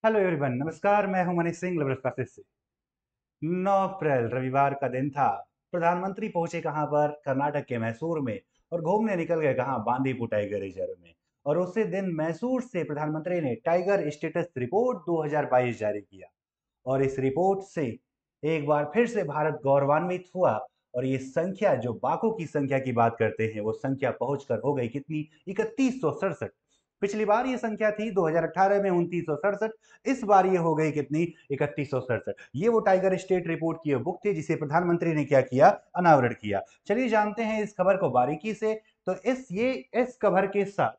Hello everyone, नमस्कार। मैं हूं मनीष सिंह लिबरल क्लासेस से। 9 अप्रैल रविवार का दिन था। प्रधानमंत्री पहुंचे कहां पर? कर्नाटक के मैसूर में। और घूमने निकल गए कहां? बांदीपुर टाइगर रिजर्व में। और उसी दिन मैसूर से प्रधानमंत्री ने टाइगर स्टेटस रिपोर्ट 2022 जारी किया। और इस रिपोर्ट से एक बार फिर से भारत गौरवान्वित हुआ। और ये संख्या, जो बाघों की संख्या की बात करते हैं, वो संख्या पहुंचकर हो गई कितनी? 3167। पिछली बार ये संख्या थी 2018 में 2967। इस बार ये हो गई कितनी? 3167। ये वो टाइगर स्टेट रिपोर्ट की बुक थी जिसे प्रधानमंत्री ने क्या किया? अनावरण किया। चलिए जानते हैं इस खबर को बारीकी से। तो इस खबर के साथ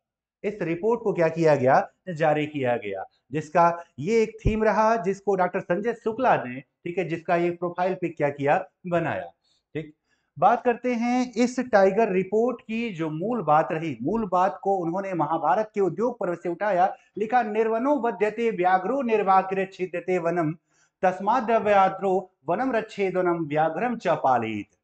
इस रिपोर्ट को क्या किया गया? जारी किया गया, जिसका ये एक थीम रहा, जिसको डॉक्टर संजय शुक्ला ने, ठीक है, जिसका ये प्रोफाइल पिक क्या किया? बनाया। ठीक। बात करते हैं इस टाइगर रिपोर्ट की। जो मूल बात रही, मूल बात को उन्होंने महाभारत के उद्योग पर्व से उठाया। लिखा, निर्वनो बध्यते व्याघ्रो निर्वाग्र छिद्यते वनम तस्माद् द्रव्याद्रो वनम रच्छेदनम व्याघ्रम च पालयेत्।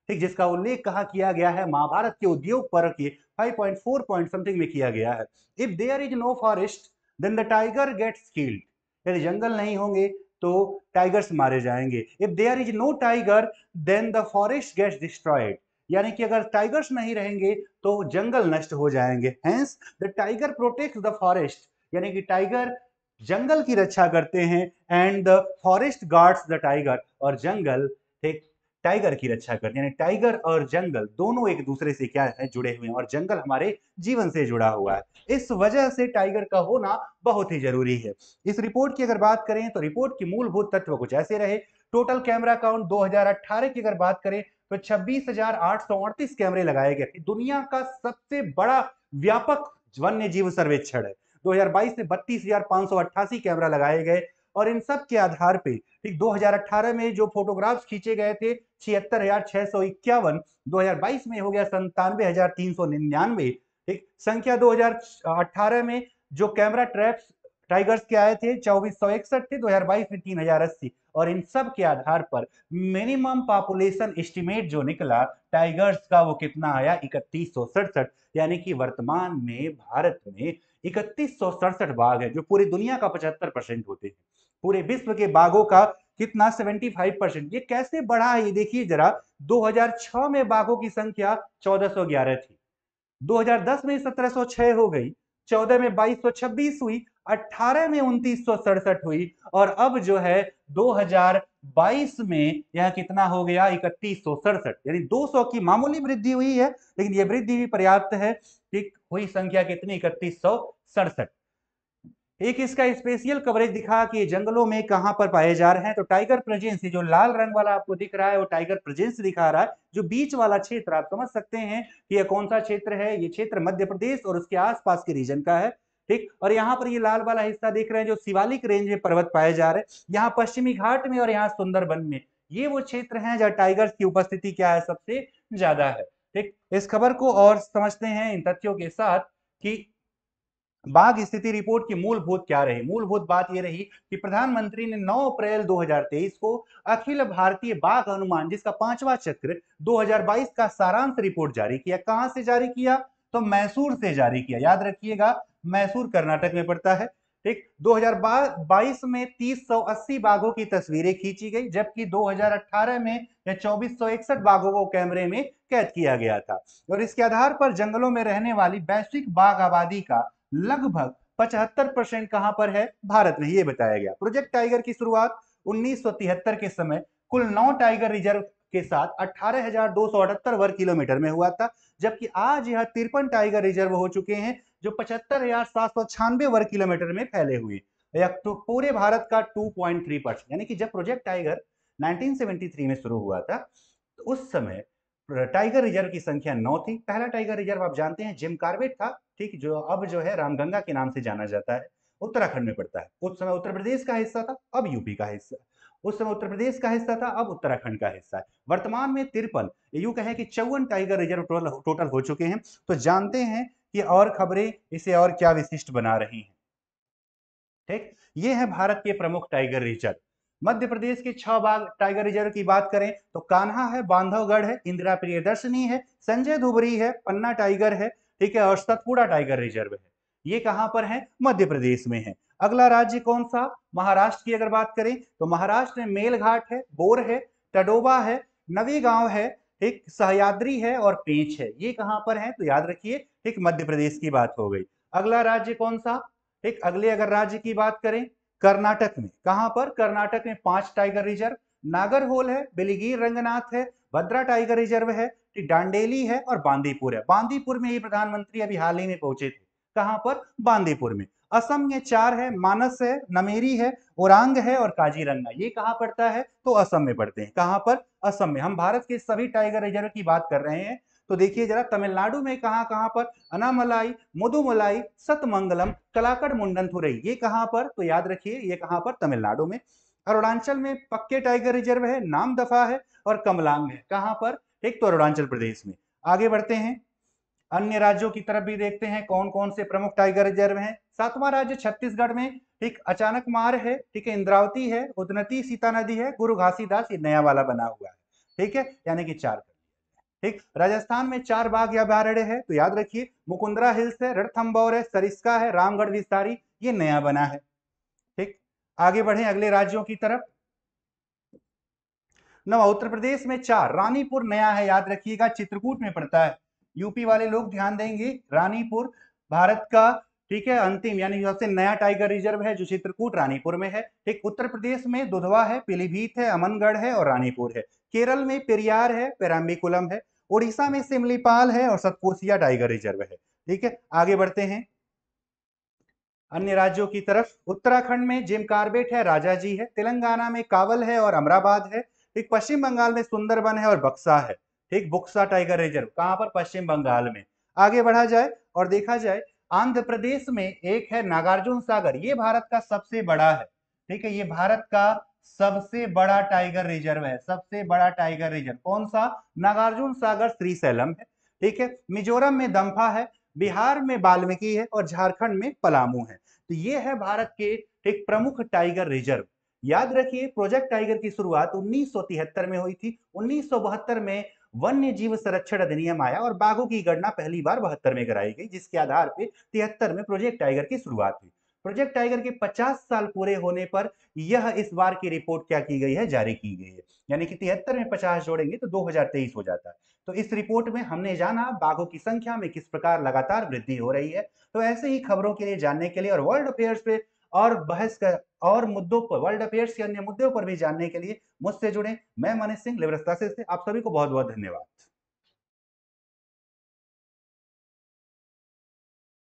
ठीक, जिसका उल्लेख कहा किया गया है? महाभारत के उद्योग पर्व के 5.4 पॉइंट समथिंग में किया गया है। If there is no forest then the tiger gets killed. यदि जंगल नहीं होंगे तो टाइगर्स मारे जाएंगे। If there is no tiger then the forest gets destroyed. यानी कि अगर टाइगर्स नहीं रहेंगे तो जंगल नष्ट हो जाएंगे। Hence the tiger protects the forest. यानी कि टाइगर जंगल की रक्षा करते हैं and the forest guards the tiger. और जंगल एक टाइगर की रक्षा करते हैं। यानी टाइगर और जंगल दोनों एक दूसरे से क्या है? जुड़े हुए हैं। और जंगल हमारे जीवन से जुड़ा हुआ है। इस वजह से टाइगर का होना बहुत ही जरूरी है। इस रिपोर्ट की अगर बात करें तो रिपोर्ट की मूलभूत तत्व कुछ ऐसे रहे। टोटल कैमरा काउंट 2018 की अगर बात करें तो 26,838 कैमरे लगाए गए थे। दुनिया का सबसे बड़ा व्यापक वन्य जीव सर्वेक्षण है। 2022 में 32,588 कैमरा लगाए गए। और इन सब के आधार पे, ठीक, 2018 में जो फोटोग्राफ्स खींचे गए थे 76,651, 2022 में हो गया 97,399। ठीक, संख्या 2018 में जो कैमरा ट्रैप्स टाइगर्स के आए थे 2461 थे, 2022 में 3080। और इन सब के आधार पर मिनिमम पॉपुलेशन एस्टिमेट जो निकला टाइगर्स का, वो कितना आया? 3167। यानी कि वर्तमान में भारत में 3167 बाघ है, जो पूरी दुनिया का 75% होते हैं। पूरे विश्व के बाघों का कितना? 75%। ये कैसे बढ़ा है ये देखिए जरा। 2006 में बाघों की संख्या 1411 थी, 2010 में 1706 हो गई, 14 में 2226 हुई, 18 में 2967 हुई, और अब जो है 2022 में यह कितना हो गया? 3167। यानी 200 की मामूली वृद्धि हुई है, लेकिन यह वृद्धि भी पर्याप्त है। ठीक, हुई संख्या कितनी? 3167। एक इसका स्पेशल कवरेज दिखा कि जंगलों में कहां पर पाए जा रहे हैं। तो टाइगर प्रेजेंस, जो लाल रंग वाला आपको दिख रहा है वो टाइगर प्रेजेंस दिखा रहा है। जो बीच वाला क्षेत्र आप समझ सकते हैं कि यह कौन सा क्षेत्र है। ये क्षेत्र मध्य प्रदेश और उसके आसपास के रीजन का है। ठीक, और यहाँ पर ये लाल वाला हिस्सा देख रहे हैं जो शिवालिक रेंज में पर्वत पाए जा रहे हैं, यहाँ पश्चिमी घाट में और यहाँ सुंदरबन में। ये वो क्षेत्र हैं जहाँ टाइगर्स की उपस्थिति क्या है? सबसे ज्यादा है। ठीक, इस खबर को और समझते हैं इन तथ्यों के साथ कि बाघ स्थिति रिपोर्ट की मूलभूत क्या रही। मूलभूत बात यह रही कि प्रधानमंत्री ने 9 अप्रैल 2023 को अखिल भारतीय बाघ अनुमान, जिसका 5वां चक्र 2022 का सारांश रिपोर्ट जारी किया। कहां से जारी किया? तो मैसूर से जारी किया। याद रखिएगा, मैसूर कर्नाटक में पड़ता है। ठीक, 2022 में 3080 बाघों की तस्वीरें खींची गई, जबकि 2018 में यह 2461 बाघों को कैमरे में कैद किया गया था। और इसके आधार पर जंगलों में रहने वाली वैश्विक बाघ आबादी का लगभग 75% कहां पर है? भारत में। ये बताया गया। प्रोजेक्ट टाइगर की शुरुआत 1973 के समय कुल 9 टाइगर रिजर्व के साथ 18,278 वर्ग किलोमीटर में हुआ था, जबकि आज यह 53 टाइगर रिजर्व हो चुके हैं जो 75,796 वर्ग किलोमीटर में फैले हुए। तो पूरे भारत का 2.3%। यानी कि जब प्रोजेक्ट टाइगर 1973 में शुरू हुआ था तो उस समय टाइगर रिजर्व की संख्या 9 थी। पहला टाइगर रिजर्व आप जानते हैं जिम कॉर्बेट था, ठीक, जो अब जो है रामगंगा के नाम से जाना जाता है, उत्तराखंड में पड़ता है। उस समय उत्तर प्रदेश का हिस्सा था, अब यूपी का हिस्सा। उस समय उत्तर प्रदेश का हिस्सा था, अब उत्तराखंड का हिस्सा है। वर्तमान में 53, यूं कहें कि 54 टाइगर रिजर्व टोटल हो चुके हैं। तो जानते हैं कि और खबरें इसे और क्या विशिष्ट बना रही हैं। ठीक, ये है भारत के प्रमुख टाइगर रिजर्व। मध्य प्रदेश के 6 बाघ टाइगर रिजर्व की बात करें तो कान्हा है, बांधवगढ़ है, इंदिरा प्रियदर्शनी है, संजय धुबरी है, पन्ना टाइगर है, ठीक है, और सतपुड़ा टाइगर रिजर्व है। ये कहां पर है? मध्य प्रदेश में है। अगला राज्य कौन सा? महाराष्ट्र की अगर बात करें तो महाराष्ट्र में मेलघाट है, बोर है, टडोबा है, नवी गांव है, ठीक, सह्याद्री है और पेंच है। ये कहां पर है? तो याद रखिए, ठीक, मध्य प्रदेश की बात हो गई। अगला राज्य कौन सा? ठीक, अगले अगर राज्य की बात करें, कर्नाटक में। कहां पर? कर्नाटक में 5 टाइगर रिजर्व, नागरहोल है, बिलिगिर रंगनाथ है, भद्रा टाइगर रिजर्व है, ठीक, डांडेली है और बांदीपुर है। बांदीपुर में ये प्रधानमंत्री अभी हाल ही में पहुंचे थे। कहां पर? बांदीपुर में। असम में 4 है, मानस है, नमेरी है, ओरांग है और काजीरंगा। ये कहां पड़ता है? तो असम में पड़ते हैं। कहां पर? असम में। हम भारत के सभी टाइगर रिजर्व की बात कर रहे हैं, तो देखिए जरा तमिलनाडु में कहां कहां पर? अनामलाई, मुदुमलाई, सतमंगलम, कलाकड़ मुंडनथुरई। ये कहां पर? तो याद रखिए ये कहां पर? तमिलनाडु में। अरुणाचल में पक्के टाइगर रिजर्व है, नामदफा है और कमलांग है। कहां पर? एक तो अरुणाचल प्रदेश में। आगे बढ़ते हैं, अन्य राज्यों की तरफ भी देखते हैं कौन कौन से प्रमुख टाइगर रिजर्व हैं। सातवां राज्य छत्तीसगढ़ में, ठीक, अचानक मार है, ठीक है, इंद्रावती है, उदनती सीता नदी है, गुरु घासीदास, ये नया वाला बना हुआ है, ठीक है, यानी कि 4। ठीक, राजस्थान में 4 बाघ अभयारण्य है, तो याद रखिए मुकुंदरा हिल्स है, रणथंभौर है, सरिस्का है, रामगढ़ विस्तारी, ये नया बना है। ठीक, आगे बढ़े अगले राज्यों की तरफ। नवा उत्तर प्रदेश में 4, रानीपुर नया है, याद रखिएगा, चित्रकूट में पड़ता है। यूपी वाले लोग ध्यान देंगे, रानीपुर भारत का, ठीक है, अंतिम यानी सबसे नया टाइगर रिजर्व है जो चित्रकूट रानीपुर में है। ठीक, उत्तर प्रदेश में दुधवा है, पीलीभीत है, अमनगढ़ है और रानीपुर है। केरल में पेरियार है, पेराम्बिकुलम है। उड़ीसा में सिमलीपाल है और सतकोसिया टाइगर रिजर्व है। ठीक है, आगे बढ़ते हैं अन्य राज्यों की तरफ। उत्तराखंड में जिम कार्बेट है, राजाजी है, तेलंगाना में कावल है और अमराबाद है। ठीक, पश्चिम बंगाल में सुंदरबन है और बक्सा है। ठीक, बुक्सा टाइगर रिजर्व कहां पर? पश्चिम बंगाल में। आगे बढ़ा जाए और देखा जाए, आंध्र प्रदेश में एक है नागार्जुन सागर, ये भारत का सबसे बड़ा है। ठीक है, ये भारत का सबसे बड़ा टाइगर रिजर्व है। सबसे बड़ा टाइगर रिजर्व कौन सा? नागार्जुन सागर श्रीशैलम है। ठीक है, मिजोरम में दम्फा है, बिहार में वाल्मीकि है और झारखंड में पलामू है। तो ये है भारत के एक प्रमुख टाइगर रिजर्व। याद रखिए प्रोजेक्ट टाइगर की शुरुआत 1973 में हुई थी। 1972 में वन्य जीव संरक्षण अधिनियम आया और बाघों की गणना पहली बार 72 में कराई गई, जिसके आधार पर 73 में प्रोजेक्ट टाइगर की शुरुआत हुई। प्रोजेक्ट टाइगर के 50 साल पूरे होने पर यह इस बार की रिपोर्ट क्या की गई है? जारी की गई है। यानी कि 73 में 50 जोड़ेंगे तो 2023 हो जाता है। तो इस रिपोर्ट में हमने जाना बाघों की संख्या में किस प्रकार लगातार वृद्धि हो रही है। तो ऐसे ही खबरों के लिए जानने के लिए और वर्ल्ड अफेयर्स पे और बहस का और मुद्दों पर, वर्ल्ड अफेयर्स के अन्य मुद्दों पर भी जानने के लिए मुझसे जुड़े। मैं मनीष सिंह, लिबरल क्लासेस से आप सभी को बहुत बहुत धन्यवाद।